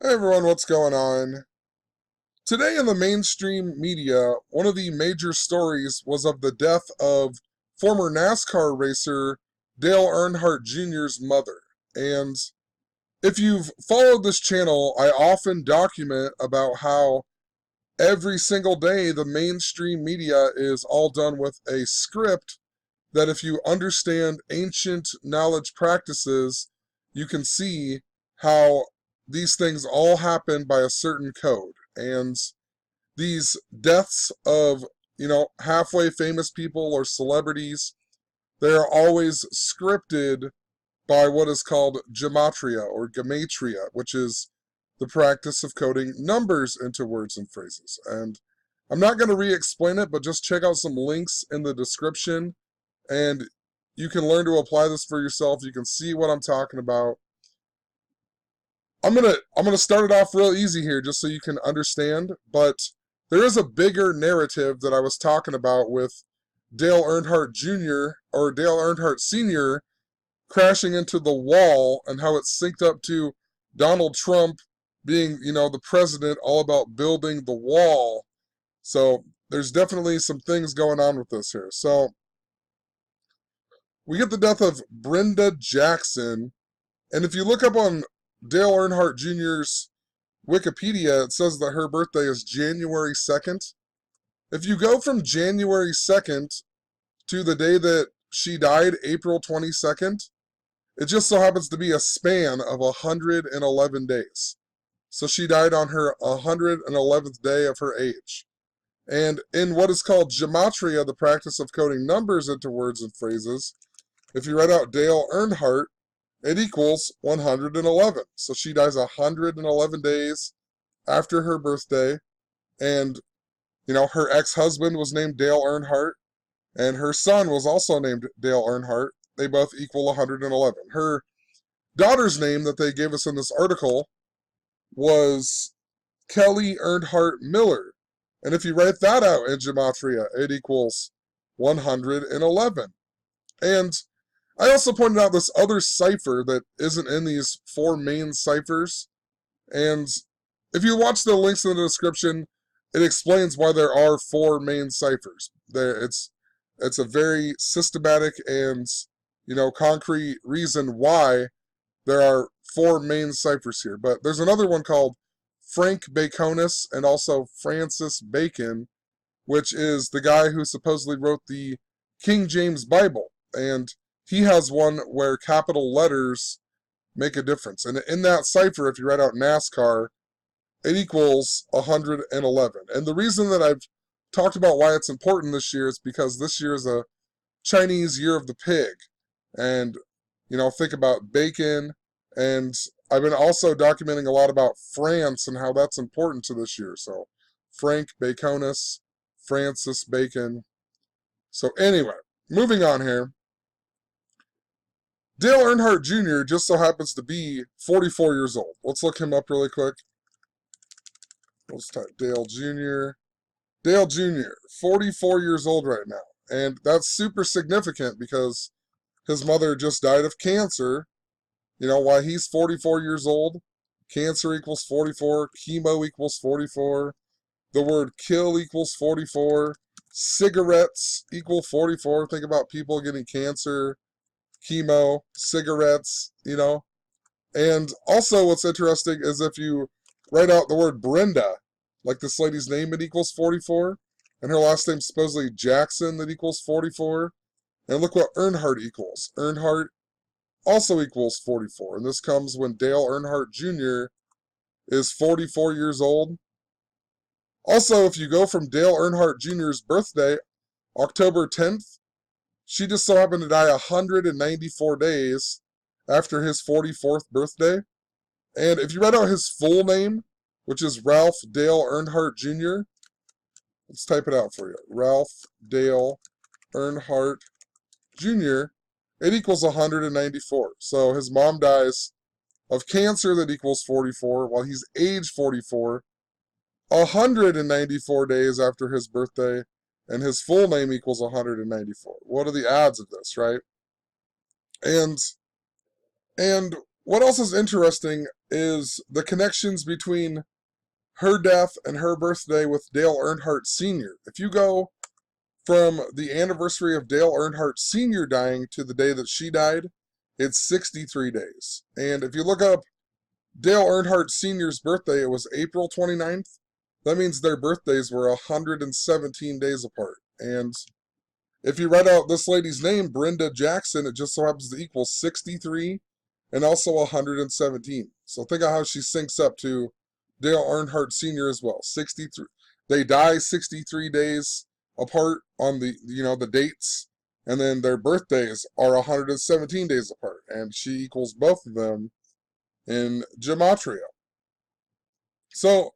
Hey everyone, what's going on? Today in the mainstream media, one of the major stories was of the death of former NASCAR racer Dale Earnhardt Jr.'s mother. And if you've followed this channel, I often document about how every single day the mainstream media is all done with a script that if you understand ancient knowledge practices, you can see how these things all happen by a certain code. And these deaths of, halfway famous people or celebrities, they are always scripted by what is called Gematria or Gematria, which is the practice of coding numbers into words and phrases. And I'm not going to re-explain it, but just check out some links in the description and you can learn to apply this for yourself. You can see what I'm talking about. I'm gonna start it off real easy here just so you can understand, but there is a bigger narrative that I was talking about with Dale Earnhardt Jr. or Dale Earnhardt Sr. crashing into the wall and how it's synced up to Donald Trump being, the president, all about building the wall. So there's definitely some things going on with this here. So we get the death of Brenda Jackson, and if you look up on Dale Earnhardt Jr.'s Wikipedia, it says that her birthday is January 2nd. If you go from January 2nd to the day that she died, April 22nd, it just so happens to be a span of 111 days. So she died on her 111th day of her age. And in what is called Gematria, the practice of coding numbers into words and phrases, if you write out Dale Earnhardt, it equals 111. So she dies 111 days after her birthday. And, her ex-husband was named Dale Earnhardt, and her son was also named Dale Earnhardt. They both equal 111. Her daughter's name that they gave us in this article was Kelly Earnhardt Miller. And if you write that out in Gematria, it equals 111. And I also pointed out this other cipher that isn't in these four main ciphers. And if you watch the links in the description, it explains why there are four main ciphers. It's a very systematic and concrete reason why there are four main ciphers here. But there's another one called Frank Baconis and also Francis Bacon, which is the guy who supposedly wrote the King James Bible. And he has one where capital letters make a difference. And in that cipher, if you write out NASCAR, it equals 111. And the reason that I've talked about why it's important this year is because this year is a Chinese Year of the Pig. And, think about bacon. And I've been also documenting a lot about France and how that's important to this year. So Frank Baconis, Francis Bacon. So anyway, moving on here. Dale Earnhardt Jr. just so happens to be 44 years old. Let's look him up really quick. Let's type Dale Jr. Dale Jr., 44 years old right now. And that's super significant because his mother just died of cancer. Why he's 44 years old, cancer equals 44, chemo equals 44, the word kill equals 44, cigarettes equal 44. Think about people getting cancer, chemo, cigarettes, And also what's interesting is if you write out the word Brenda, like this lady's name, it equals 44. And her last name supposedly Jackson, that equals 44. And look what Earnhardt equals. Earnhardt also equals 44. And this comes when Dale Earnhardt Jr. is 44 years old. Also, if you go from Dale Earnhardt Jr.'s birthday, October 10th, she just so happened to die 194 days after his 44th birthday. And if you write out his full name, which is Ralph Dale Earnhardt Jr., let's type it out for you. Ralph Dale Earnhardt Jr., it equals 194. So his mom dies of cancer that equals 44, while he's age 44, 194 days after his birthday, and his full name equals 194. What are the odds of this, right? And what else is interesting is the connections between her death and her birthday with Dale Earnhardt Sr. If you go from the anniversary of Dale Earnhardt Sr. dying to the day that she died, it's 63 days. And if you look up Dale Earnhardt Sr.'s birthday, it was April 29th. That means their birthdays were 117 days apart. And if you write out this lady's name, Brenda Jackson, it just so happens to equal 63 and also 117. So think of how she syncs up to Dale Earnhardt Sr. as well. 63. They die 63 days apart on the dates, and then their birthdays are 117 days apart, and she equals both of them in Gematria. So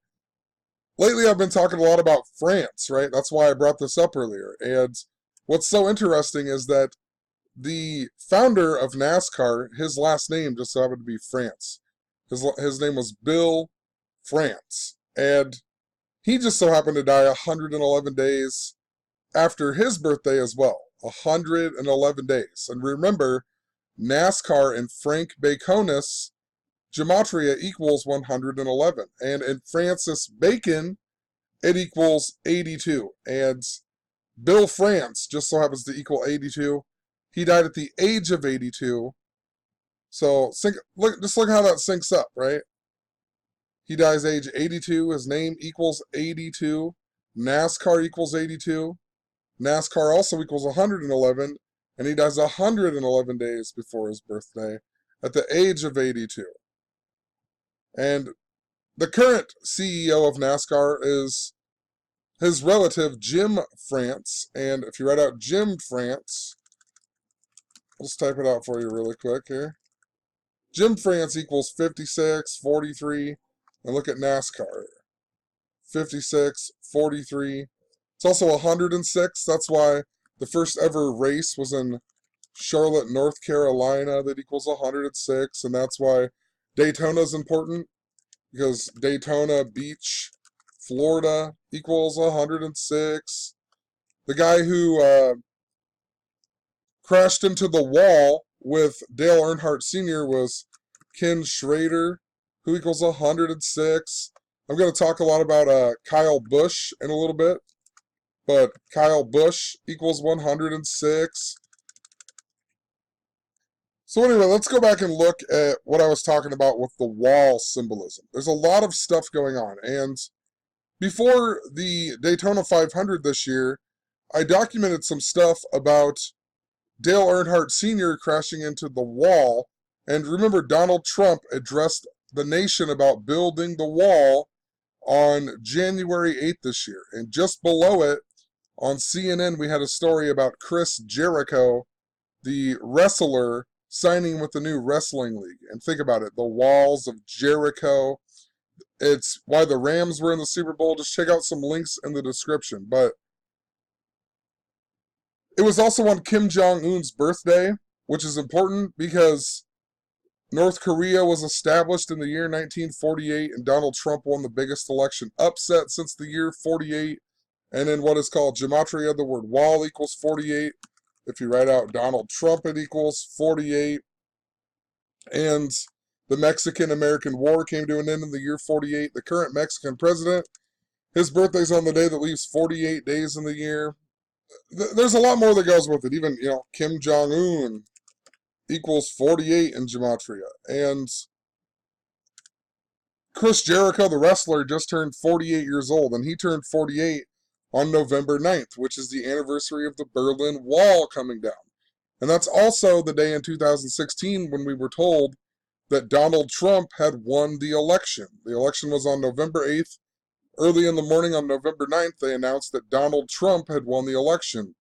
lately I've been talking a lot about France, right? That's why I brought this up earlier. And what's so interesting is that the founder of NASCAR, his last name just so happened to be France. His name was Bill France. And he just so happened to die 111 days after his birthday as well. 111 days. And remember, NASCAR and Frank Baconus, Gematria equals 111. And in Francis Bacon, it equals 82. And Bill France just so happens to equal 82. He died at the age of 82. So look how that syncs up, right? He dies age 82. His name equals 82. NASCAR equals 82. NASCAR also equals 111. And he dies 111 days before his birthday at the age of 82. And the current CEO of NASCAR is his relative, Jim France. And if you write out Jim France, let's type it out for you really quick here. Jim France equals 56, 43. And look at NASCAR. 56, 43. It's also 106. That's why the first ever race was in Charlotte, North Carolina. That equals 106. And that's why Daytona is important, because Daytona Beach, Florida equals 106. The guy who crashed into the wall with Dale Earnhardt Sr. was Ken Schrader, who equals 106. I'm going to talk a lot about Kyle Busch in a little bit, but Kyle Busch equals 106. So anyway, let's go back and look at what I was talking about with the wall symbolism. There's a lot of stuff going on, and before the Daytona 500 this year, I documented some stuff about Dale Earnhardt Sr. crashing into the wall. And remember, Donald Trump addressed the nation about building the wall on January 8th this year. And just below it, on CNN, we had a story about Chris Jericho, the wrestler, signing with the new wrestling league. And think about it, the walls of Jericho. It's why the Rams were in the Super Bowl. Just check out some links in the description. But it was also on Kim Jong-un's birthday, which is important because North Korea was established in the year 1948, and Donald Trump won the biggest election upset since the year 48. And in what is called Gematria, the word wall equals 48. If you write out Donald Trump, it equals 48. And the Mexican-American War came to an end in the year 48. The current Mexican president, his birthday's on the day that leaves 48 days in the year. There's a lot more that goes with it. Even, Kim Jong-un equals 48 in Gematria. And Chris Jericho, the wrestler, just turned 48 years old. And he turned 48 on November 9th, which is the anniversary of the Berlin Wall coming down. And that's also the day in 2016 when we were told that Donald Trump had won the election. The election was on November 8th. Early in the morning on November 9th, they announced that Donald Trump had won the election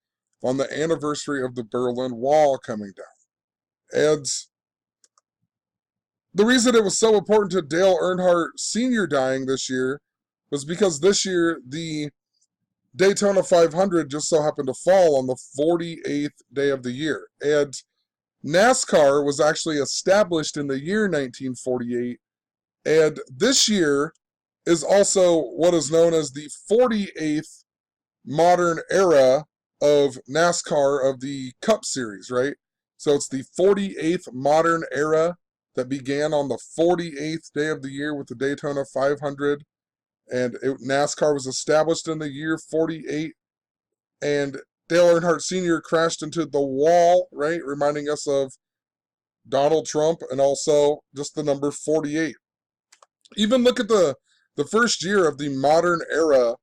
on the anniversary of the Berlin Wall coming down. And the reason it was so important to Dale Earnhardt Sr. dying this year was because this year the Daytona 500 just so happened to fall on the 48th day of the year. And NASCAR was actually established in the year 1948. And this year is also what is known as the 48th modern era of NASCAR of the Cup Series, right? So it's the 48th modern era that began on the 48th day of the year with the Daytona 500. And NASCAR was established in the year 48. And Dale Earnhardt Sr. crashed into the wall, right? Reminding us of Donald Trump and also just the number 48. Even look at the first year of the modern era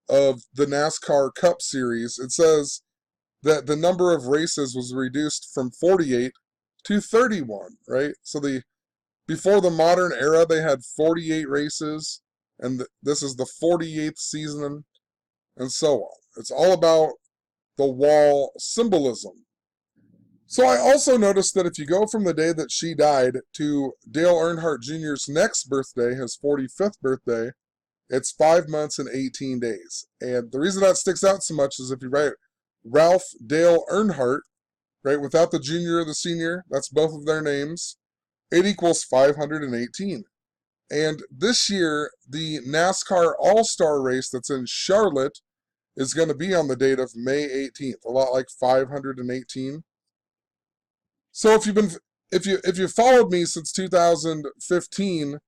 of the NASCAR Cup Series. It says that the number of races was reduced from 48 to 31, right? So before the modern era, they had 48 races, and this is the 48th season, and so on. It's all about the wall symbolism. So I also noticed that if you go from the day that she died to Dale Earnhardt Jr.'s next birthday, his 45th birthday, it's 5 months and 18 days. And the reason that sticks out so much is if you write Ralph Dale Earnhardt, right, without the junior or the senior, that's both of their names, it equals 518. And this year, the NASCAR All-Star race that's in Charlotte is going to be on the date of May 18th, a lot like 518. So if you followed me since 2015,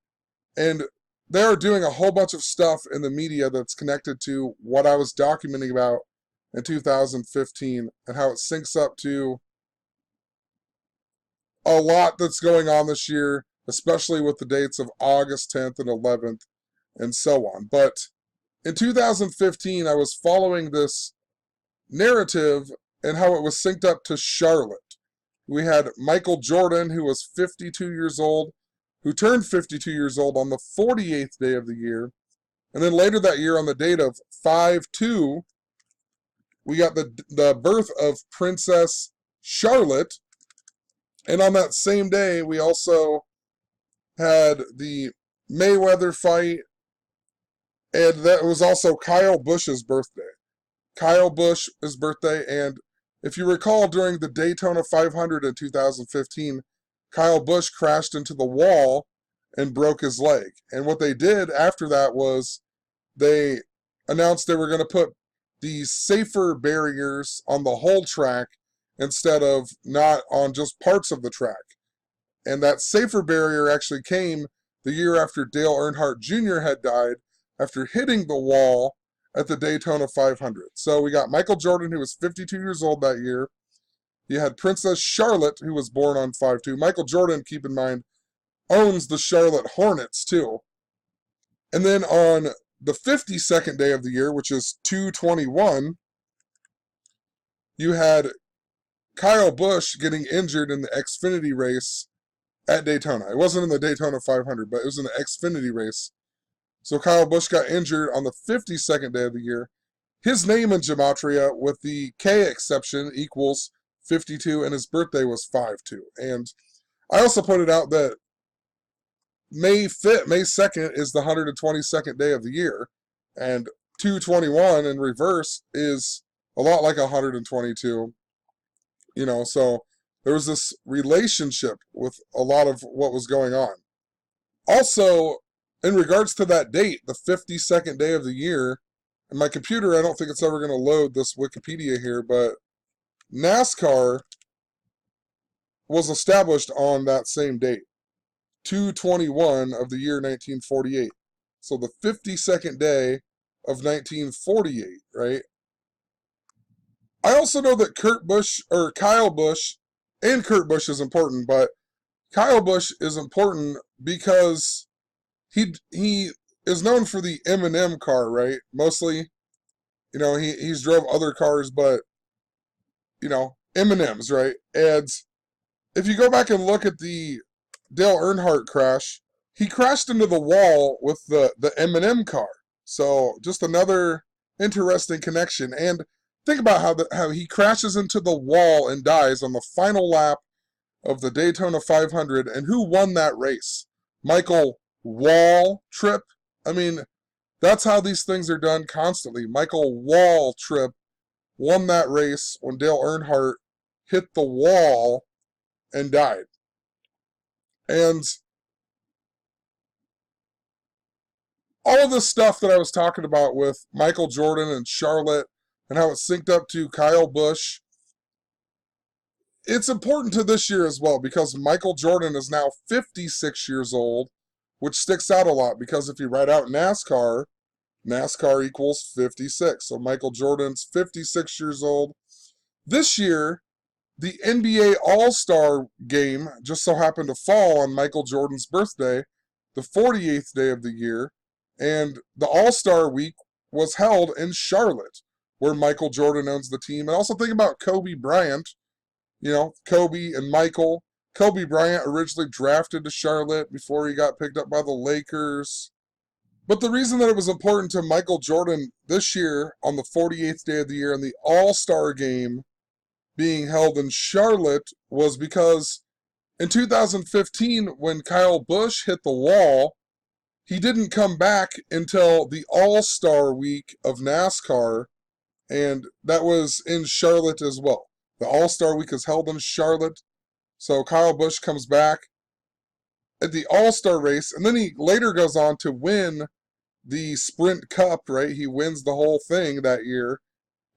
and they are doing a whole bunch of stuff in the media that's connected to what I was documenting about in 2015 and how it syncs up to a lot that's going on this year, especially with the dates of August 10th and 11th and so on. But in 2015, I was following this narrative and how it was synced up to Charlotte. We had Michael Jordan, who was 52 years old, who turned 52 years old on the 48th day of the year. And then later that year, on the date of 5/2, we got the birth of Princess Charlotte. And on that same day, we also had the Mayweather fight, and that was also Kyle Busch's birthday. Kyle Busch's birthday, and if you recall, during the Daytona 500 in 2015, Kyle Busch crashed into the wall and broke his leg. And what they did after that was they announced they were going to put these safer barriers on the whole track instead of not on just parts of the track. And that safer barrier actually came the year after Dale Earnhardt Jr. had died after hitting the wall at the Daytona 500. So we got Michael Jordan, who was 52 years old that year. You had Princess Charlotte, who was born on 5/2. Michael Jordan, keep in mind, owns the Charlotte Hornets, too. And then on the 52nd day of the year, which is 2/21, you had Kyle Busch getting injured in the Xfinity race at Daytona. It wasn't in the Daytona 500, but it was in the Xfinity race. So Kyle Busch got injured on the 52nd day of the year. His name in Gematria, with the K exception, equals 52, and his birthday was 5/2. And I also pointed out that May 2nd, is the 122nd day of the year, and 2/21 in reverse is a lot like 122. So there was this relationship with a lot of what was going on. Also, in regards to that date, the 52nd day of the year, and my computer, I don't think it's ever going to load this Wikipedia here, but NASCAR was established on that same date, 2/21 of the year 1948. So the 52nd day of 1948, right? I also know that Kyle Busch, and Kurt Busch is important, but Kyle Busch is important because he is known for the M&M car, right? Mostly, he's drove other cars, but M&Ms, right? And if you go back and look at the Dale Earnhardt crash, he crashed into the wall with the M&M car. So just another interesting connection. And think about how he crashes into the wall and dies on the final lap of the Daytona 500. And who won that race? Michael Waltrip. I mean, that's how these things are done constantly. Michael Waltrip won that race when Dale Earnhardt hit the wall and died. And all of this stuff that I was talking about with Michael Jordan and Charlotte and how it synced up to Kyle Busch, it's important to this year as well because Michael Jordan is now 56 years old, which sticks out a lot because if you write out NASCAR, NASCAR equals 56. So Michael Jordan's 56 years old. This year, the NBA All-Star game just so happened to fall on Michael Jordan's birthday, the 48th day of the year, and the All-Star week was held in Charlotte, where Michael Jordan owns the team. And also think about Kobe Bryant, Kobe and Michael. Kobe Bryant originally drafted to Charlotte before he got picked up by the Lakers. But the reason that it was important to Michael Jordan this year on the 48th day of the year and the All-Star game being held in Charlotte was because in 2015, when Kyle Busch hit the wall, he didn't come back until the All-Star week of NASCAR, and that was in Charlotte as well. The All-Star week is held in Charlotte, so Kyle Busch comes back at the All-Star race, and then he later goes on to win the Sprint Cup, right? He wins the whole thing that year.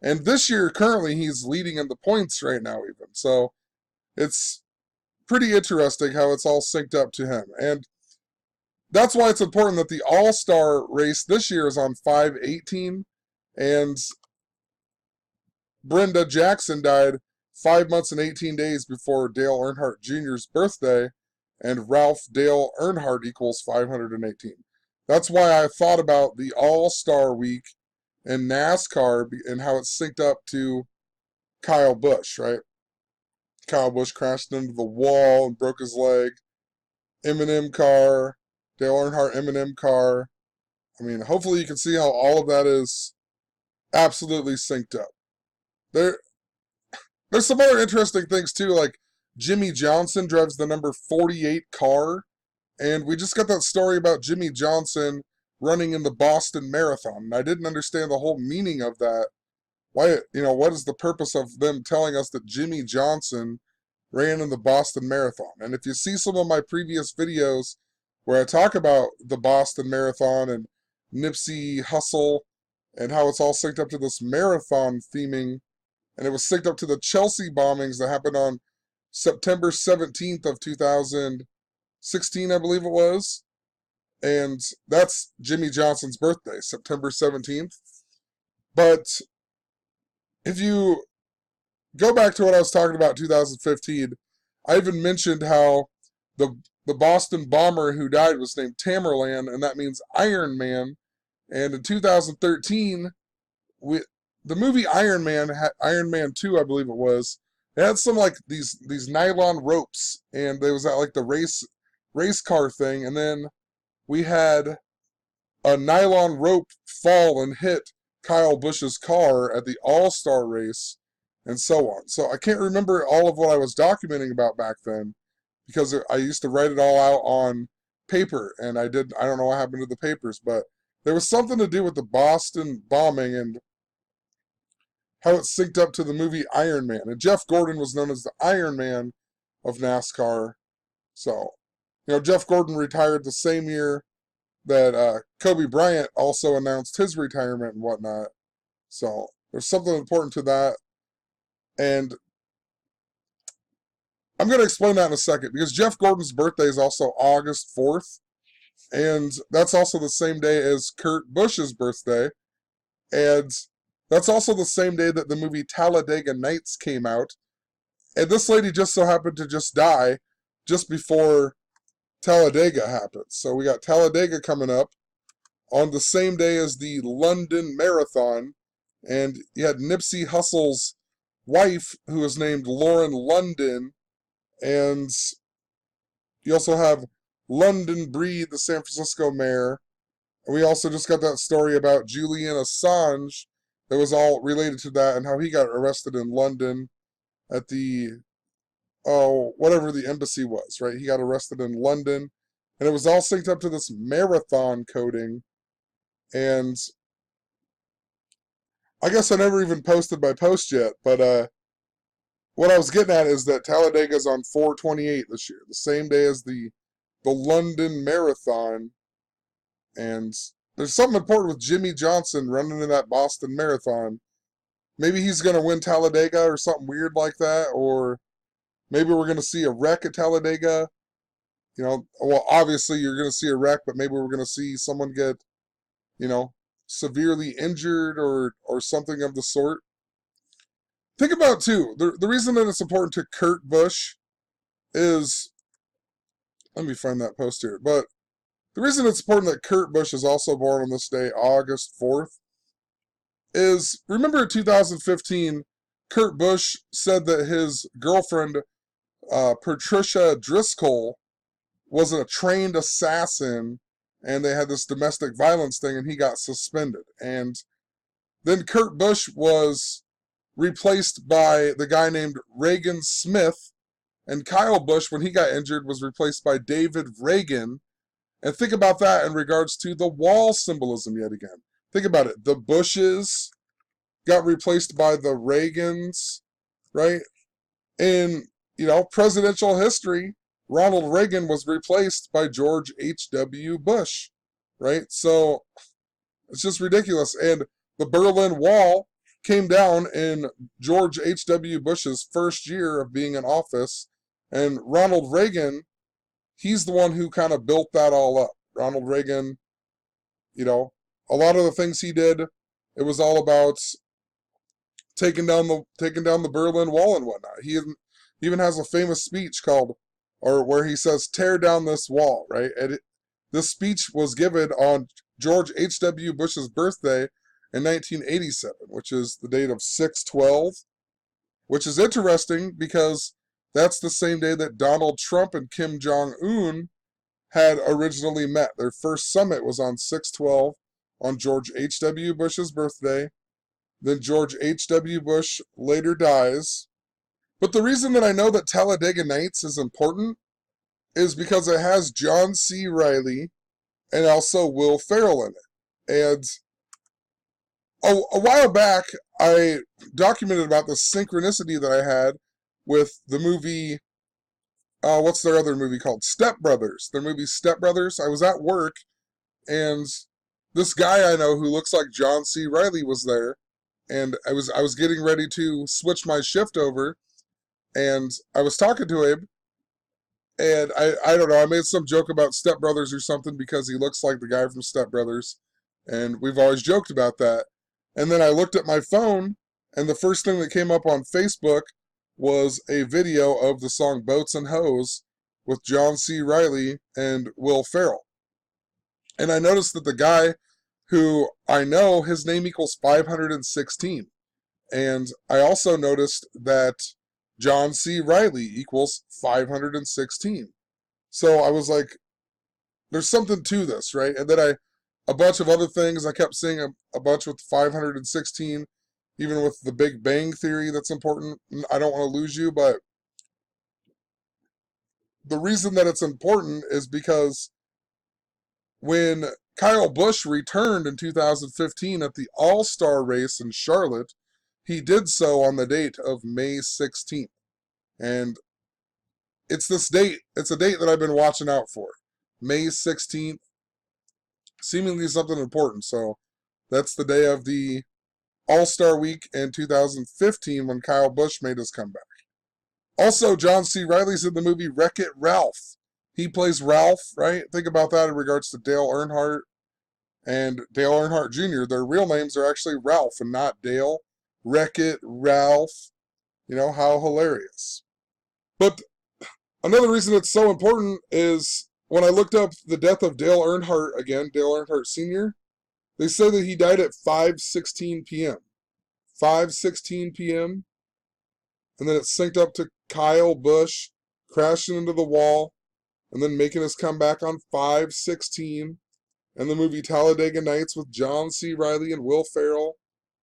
And this year, currently, he's leading in the points right now, even. So it's pretty interesting how it's all synced up to him. And that's why it's important that the All-Star race this year is on 5/18. And Brenda Jackson died 5 months and 18 days before Dale Earnhardt Jr.'s birthday. And Ralph Dale Earnhardt equals 518. That's why I thought about the All-Star week in NASCAR and how it's synced up to Kyle Busch, right? Kyle Busch crashed into the wall and broke his leg. Eminem car, Dale Earnhardt Eminem car. I mean, hopefully you can see how all of that is absolutely synced up. There's some other interesting things too, like Jimmy Johnson drives the number 48 car, and we just got that story about Jimmy Johnson running in the Boston Marathon. And I didn't understand the whole meaning of that. Why, what is the purpose of them telling us that Jimmy Johnson ran in the Boston Marathon? And if you see some of my previous videos where I talk about the Boston Marathon and Nipsey Hussle and how it's all synced up to this marathon theming, and it was synced up to the Chelsea bombings that happened on September 17th of 2016, I believe it was. And that's Jimmy Johnson's birthday, September 17th. But if you go back to what I was talking about in 2015, I even mentioned how the Boston bomber who died was named Tamerlan, and that means Iron Man. And in 2013, the movie Iron Man 2, I believe it was, it had some like these nylon ropes, and it was at like the race car thing, and then we had a nylon rope fall and hit Kyle Busch's car at the All-Star race, and so on. So I can't remember all of what I was documenting about back then, because I used to write it all out on paper, and I don't know what happened to the papers, but there was something to do with the Boston bombing and how it synced up to the movie Iron Man. And Jeff Gordon was known as the Iron Man of NASCAR. So, Jeff Gordon retired the same year that Kobe Bryant also announced his retirement and whatnot. So, there's something important to that. And I'm going to explain that in a second, because Jeff Gordon's birthday is also August 4th. And that's also the same day as Kurt Busch's birthday. And that's also the same day that the movie Talladega Nights came out. And this lady just so happened to just die just before Talladega happened. So we got Talladega coming up on the same day as the London Marathon. And you had Nipsey Hussle's wife, who was named Lauren London. And you also have London Breed, the San Francisco mayor. And we also just got that story about Julian Assange that was all related to that and how he got arrested in London at the, whatever the embassy was, right? He got arrested in London. And it was all synced up to this marathon coding. And I guess I never even posted my post yet, but what I was getting at is that Talladega's on 4/28 this year, the same day as the London Marathon. And there's something important with Jimmy Johnson running in that Boston Marathon. Maybe he's going to win Talladega or something weird like that, or Maybe we're going to see a wreck at Talladega. You know, well, obviously you're going to see a wreck, but maybe we're going to see someone get, you know, severely injured or something of the sort. Think about, too, the reason that it's important to Kurt Busch is, let me find that post here, but the reason it's important that Kurt Busch is also born on this day, August 4th, is, remember in 2015, Kurt Busch said that his girlfriend, Patricia Driscoll, was a trained assassin, and they had this domestic violence thing, and he got suspended. And then Kurt Busch was replaced by the guy named Reagan Smith, and Kyle Busch, when he got injured, was replaced by David Reagan. And think about that in regards to the wall symbolism yet again. Think about it. The Bushes got replaced by the Reagans, right? In, you know, presidential history, Ronald Reagan was replaced by George H.W. Bush, right? So it's just ridiculous. And the Berlin Wall came down in George H.W. Bush's first year of being in office. And Ronald Reagan, he's the one who kind of built that all up. Ronald Reagan, you know, a lot of the things he did, it was all about taking down the Berlin Wall and whatnot. He even has a famous speech called, or where he says, "Tear down this wall," right? And this speech was given on George H.W. Bush's birthday in 1987, which is the date of 6/12, which is interesting because that's the same day that Donald Trump and Kim Jong-un had originally met. Their first summit was on 6/12 on George H.W. Bush's birthday. Then George H.W. Bush later dies. But the reason that I know that Talladega Nights is important is because it has John C. Reilly and also Will Ferrell in it. And a while back, I documented about the synchronicity that I had with the movie, what's their other movie called? Step Brothers. Their movie Step Brothers. I was at work, and this guy I know who looks like John C. Reilly was there, and I was getting ready to switch my shift over, and I was talking to him, and I don't know, I made some joke about Step Brothers or something because he looks like the guy from Step Brothers, and we've always joked about that. And then I looked at my phone, and the first thing that came up on Facebook was a video of the song Boats and Hoes with John C. Reilly and Will Ferrell. And I noticed that the guy who I know, his name equals 516. And I also noticed that John C. Reilly equals 516. So I was like, there's something to this, right? And then a bunch of other things, I kept seeing a bunch with 516, even with the Big Bang Theory that's important. I don't want to lose you, but the reason that it's important is because when Kyle Busch returned in 2015 at the All-Star race in Charlotte, he did so on the date of May 16th. And it's this date, it's a date that I've been watching out for. May 16th, seemingly something important. So that's the day of the All-Star Week in 2015 when Kyle Busch made his comeback. Also, John C. Reilly's in the movie Wreck-It Ralph. He plays Ralph, right? Think about that in regards to Dale Earnhardt and Dale Earnhardt Jr. Their real names are actually Ralph and not Dale. Wreck-It Ralph. You know, how hilarious. But another reason it's so important is when I looked up the death of Dale Earnhardt again, Dale Earnhardt Sr., they say that he died at 5:16 p.m. 5:16 p.m. And then it synced up to Kyle Busch crashing into the wall and then making his comeback on 5:16. And the movie Talladega Nights with John C. Reilly and Will Ferrell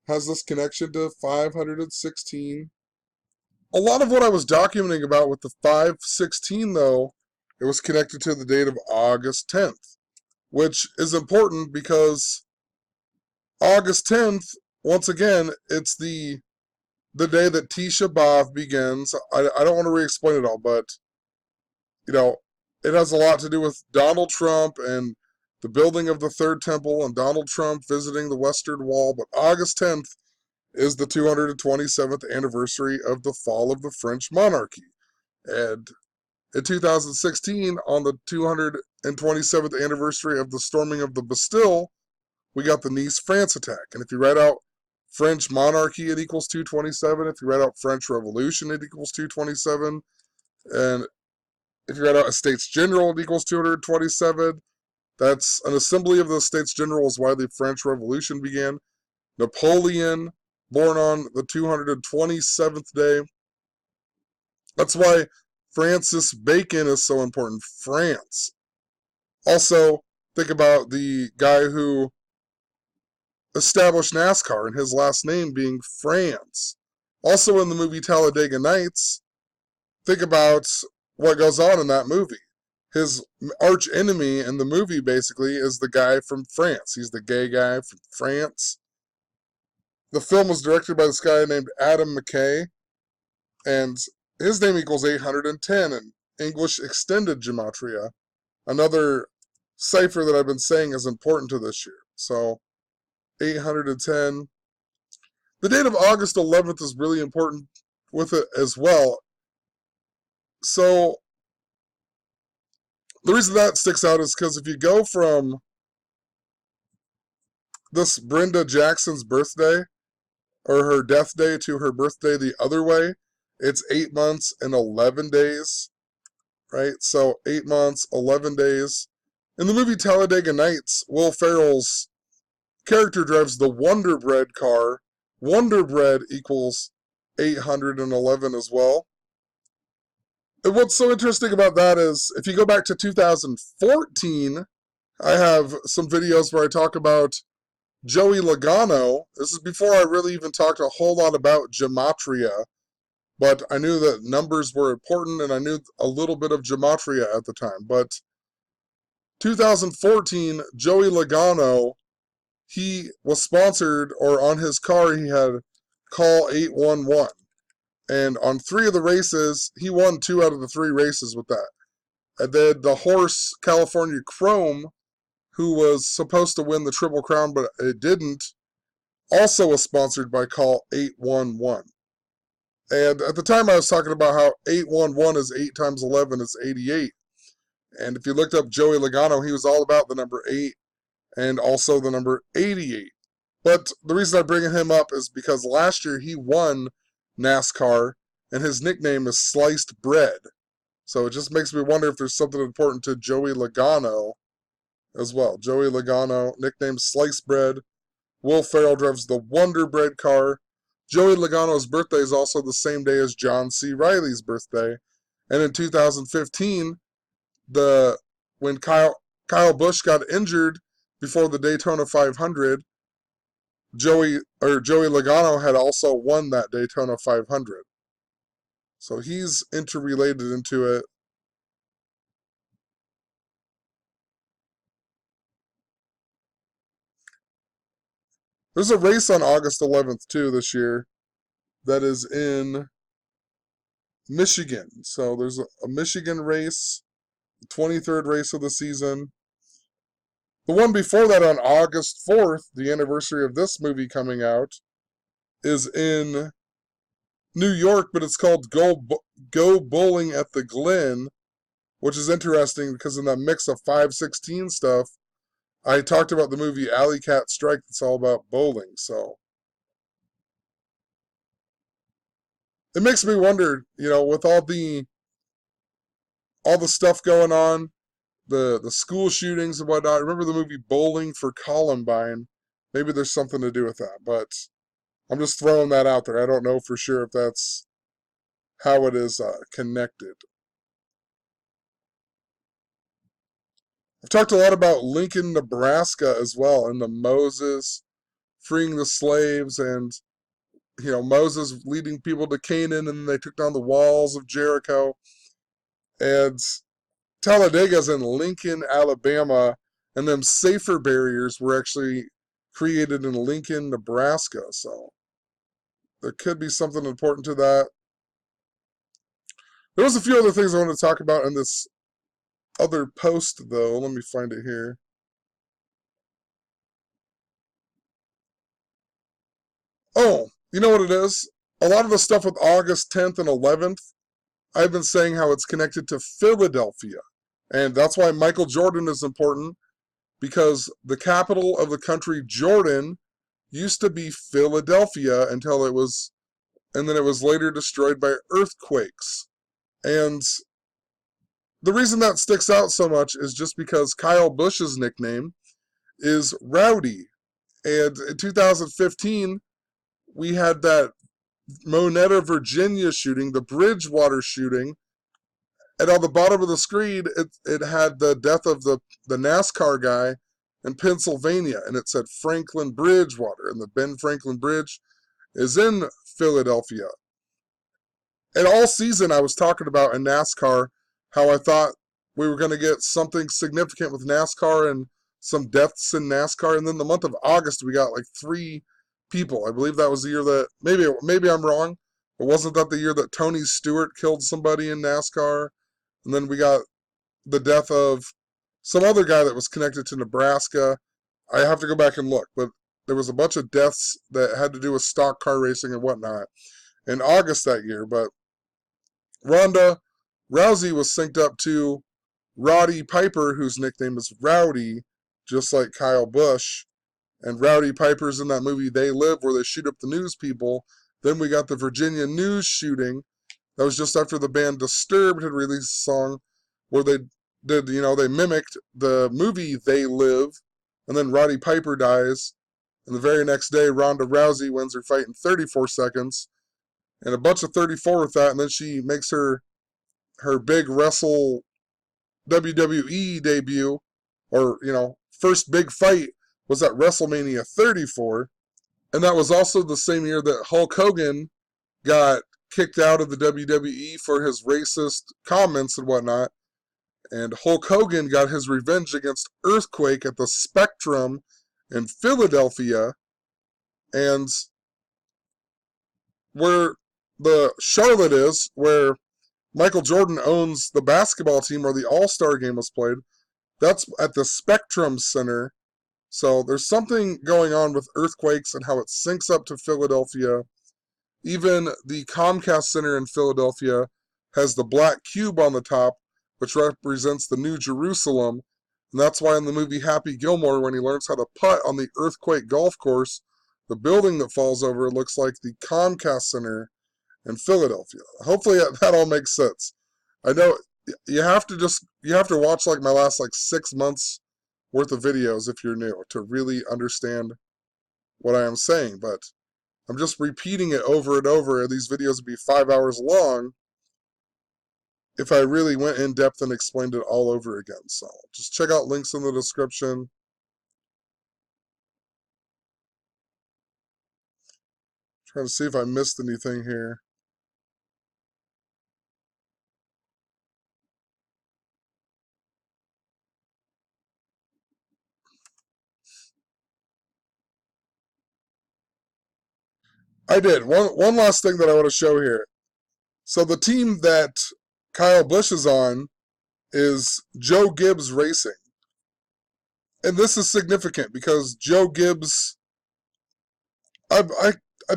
has this connection to 516. A lot of what I was documenting about with the 516, though, it was connected to the date of August 10th, which is important because August 10th, once again, it's the day that Tisha B'Av begins. I don't want to re-explain it all, but, you know, it has a lot to do with Donald Trump and the building of the Third Temple and Donald Trump visiting the Western Wall. But August 10th is the 227th anniversary of the fall of the French monarchy. And in 2016, on the 227th anniversary of the storming of the Bastille, we got the Nice, France attack. And if you write out French monarchy, it equals 227. If you write out French Revolution, it equals 227. And if you write out Estates General, it equals 227. That's an assembly of the Estates General is why the French Revolution began. Napoleon, born on the 227th day. That's why Francis Bacon is so important. France. Also, think about the guy who established NASCAR and his last name being France. Also in the movie Talladega Nights, think about what goes on in that movie. His arch enemy in the movie basically is the guy from France. He's the gay guy from France. The film was directed by this guy named Adam McKay, and his name equals 810 in English Extended Gematria. Another cipher that I've been saying is important to this year. So 810. The date of August 11th is really important with it as well. So the reason that sticks out is because if you go from this Brenda Jackson's birthday, or her death day, to her birthday the other way, it's 8 months and 11 days, right? So 8 months, 11 days. In the movie Talladega Nights, Will Ferrell's character drives the Wonder Bread car. Wonder Bread equals 811 as well. And what's so interesting about that is, if you go back to 2014, I have some videos where I talk about Joey Logano. This is before I really even talked a whole lot about Gematria, but I knew that numbers were important and I knew a little bit of Gematria at the time. But 2014, Joey Logano, he was sponsored, or on his car he had call 811. And on 3 of the races, he won 2 out of the 3 races with that. And then the horse California Chrome, who was supposed to win the Triple Crown, but it didn't, also was sponsored by call 811. And at the time I was talking about how 811 is 8 times 11 is 88. And if you looked up Joey Logano, he was all about the number 8 and also the number 88. But the reason I'm bringing him up is because last year he won NASCAR, and his nickname is Sliced Bread. So it just makes me wonder if there's something important to Joey Logano as well. Joey Logano, nicknamed Sliced Bread. Will Ferrell drives the Wonder Bread car. Joey Logano's birthday is also the same day as John C. Reilly's birthday. And in 2015, when Kyle Busch got injured before the Daytona 500, Joey Logano had also won that Daytona 500. So he's interrelated into it. There's a race on August 11th too this year that is in Michigan. So there's a Michigan race, the 23rd race of the season. The one before that on August 4th, the anniversary of this movie coming out, is in New York, but it's called Go Bowling at the Glen, which is interesting because in that mix of 516 stuff, I talked about the movie Alley Cat Strike that's all about bowling. So it makes me wonder, with all the stuff going on, the school shootings and whatnot. Remember the movie Bowling for Columbine? Maybe there's something to do with that, but I'm just throwing that out there. I don't know for sure if that's how it is connected. I've talked a lot about Lincoln, Nebraska as well, and the Moses freeing the slaves, and Moses leading people to Canaan, and they took down the walls of Jericho. And Talladega's in Lincoln, Alabama, and them safer barriers were actually created in Lincoln, Nebraska. So there could be something important to that. There was a few other things I wanted to talk about in this other post, though. Let me find it here. Oh, you know what it is? A lot of the stuff with August 10th and 11th, I've been saying how it's connected to Philadelphia. And that's why Michael Jordan is important, because the capital of the country, Jordan, used to be Philadelphia until it was, and then it was later destroyed by earthquakes. And the reason that sticks out so much is just because Kyle Busch's nickname is Rowdy. And in 2015, we had that Monetta, Virginia shooting, the Bridgewater shooting, and on the bottom of the screen, it had the death of the NASCAR guy in Pennsylvania, and it said Franklin Bridgewater, and the Ben Franklin Bridge is in Philadelphia. And all season, I was talking about in NASCAR how I thought we were going to get something significant with NASCAR and some deaths in NASCAR, and then the month of August, we got like 3 people. I believe that was the year that, maybe I'm wrong, but wasn't that the year that Tony Stewart killed somebody in NASCAR? And then we got the death of some other guy that was connected to Nebraska. I have to go back and look, but there was a bunch of deaths that had to do with stock car racing and whatnot in August that year. But Ronda Rousey was synced up to Roddy Piper, whose nickname is Rowdy, just like Kyle Busch. And Rowdy Piper's in that movie They Live, where they shoot up the news people. Then we got the Virginia news shooting. That was just after the band Disturbed had released a song where they did, they mimicked the movie They Live, and then Roddy Piper dies. And the very next day, Ronda Rousey wins her fight in 34 seconds, and a bunch of 34 with that, and then she makes her big Wrestle WWE debut, or, first big fight was at WrestleMania 34, and that was also the same year that Hulk Hogan got kicked out of the WWE for his racist comments and whatnot. And Hulk Hogan got his revenge against Earthquake at the Spectrum in Philadelphia. And where the Charlotte is, where Michael Jordan owns the basketball team where the All-Star game was played, that's at the Spectrum Center. So there's something going on with earthquakes and how it syncs up to Philadelphia. Even the Comcast Center in Philadelphia has the black cube on the top, which represents the New Jerusalem. And that's why in the movie Happy Gilmore, when he learns how to putt on the earthquake golf course, the building that falls over looks like the Comcast Center in Philadelphia. Hopefully that all makes sense. I know you have to watch like my last 6 months worth of videos if you're new to really understand what I am saying, but I'm just repeating it over and over. These videos would be 5 hours long if I really went in depth and explained it all over again. So just check out links in the description. Trying to see if I missed anything here. I did. One last thing that I want to show here. So the team that Kyle Busch is on is Joe Gibbs Racing. And this is significant because Joe Gibbs, I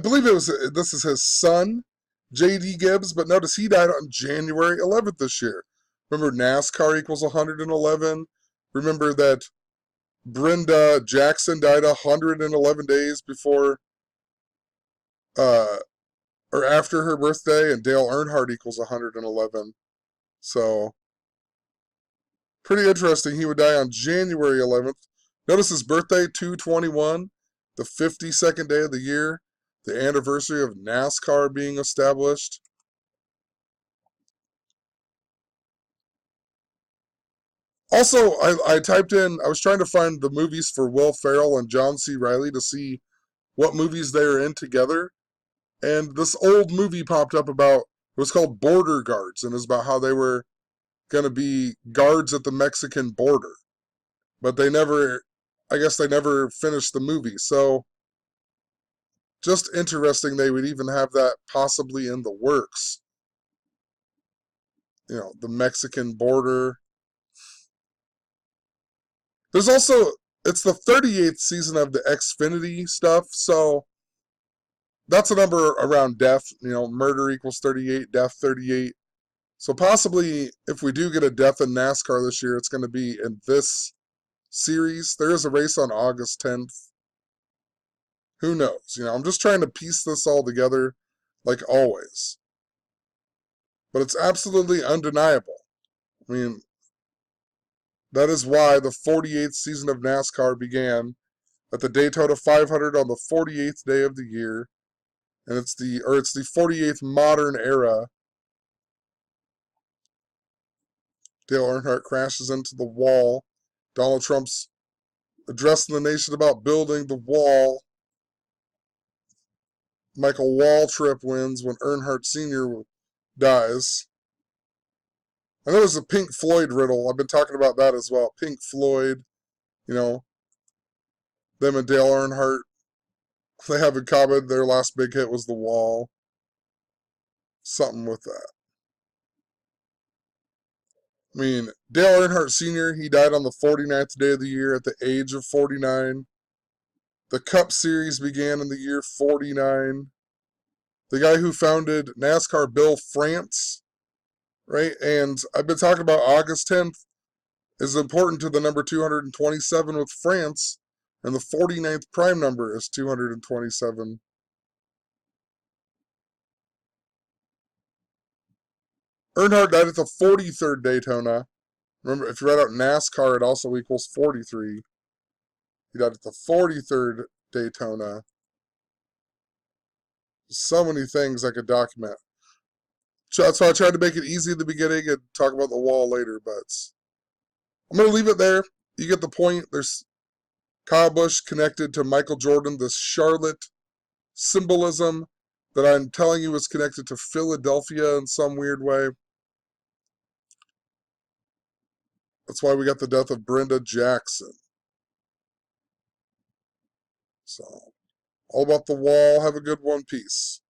believe this is his son, J.D. Gibbs, but notice he died on January 11th this year. Remember NASCAR equals 111? Remember that Brenda Jackson died 111 days before, or after her birthday, and Dale Earnhardt equals 111. So, pretty interesting. He would die on January 11th. Notice his birthday, 2/21, the 52nd day of the year, the anniversary of NASCAR being established. Also, I typed in, I was trying to find the movies for Will Ferrell and John C. Reilly to see what movies they are in together. And this old movie popped up about, it was called Border Guards, and it was about how they were going to be guards at the Mexican border. But I guess they never finished the movie. So, just interesting they would even have that possibly in the works. The Mexican border. There's also, it's the 38th season of the Xfinity stuff, so that's a number around death. Murder equals 38, death 38. So possibly, if we do get a death in NASCAR this year, it's going to be in this series. There is a race on August 10th. Who knows? I'm just trying to piece this all together, like always. But it's absolutely undeniable. I mean, that is why the 48th season of NASCAR began at the Daytona 500 on the 48th day of the year, and it's the 48th modern era. Dale Earnhardt crashes into the wall. Donald Trump's addressing the nation about building the wall. Michael Waltrip wins when Earnhardt Sr. dies. I know there's a Pink Floyd riddle. I've been talking about that as well. Pink Floyd, them and Dale Earnhardt, they have in common their last big hit was The Wall. Something with that. I mean, Dale Earnhardt Sr., he died on the 49th day of the year at the age of 49. The Cup Series began in the year 49. The guy who founded NASCAR, Bill France, right? And I've been talking about August 10th is important to the number 227 with France, and the 49th prime number is 227. Earnhardt died at the 43rd Daytona. Remember, if you write out NASCAR, it also equals 43. He died at the 43rd Daytona. So many things I could document. That's why I tried to make it easy at the beginning and talk about the wall later, but I'm going to leave it there. You get the point. There's Kyle Busch connected to Michael Jordan, this Charlotte symbolism that I'm telling you is connected to Philadelphia in some weird way. That's why we got the death of Brenda Jackson. So, all about the wall. Have a good one. Peace.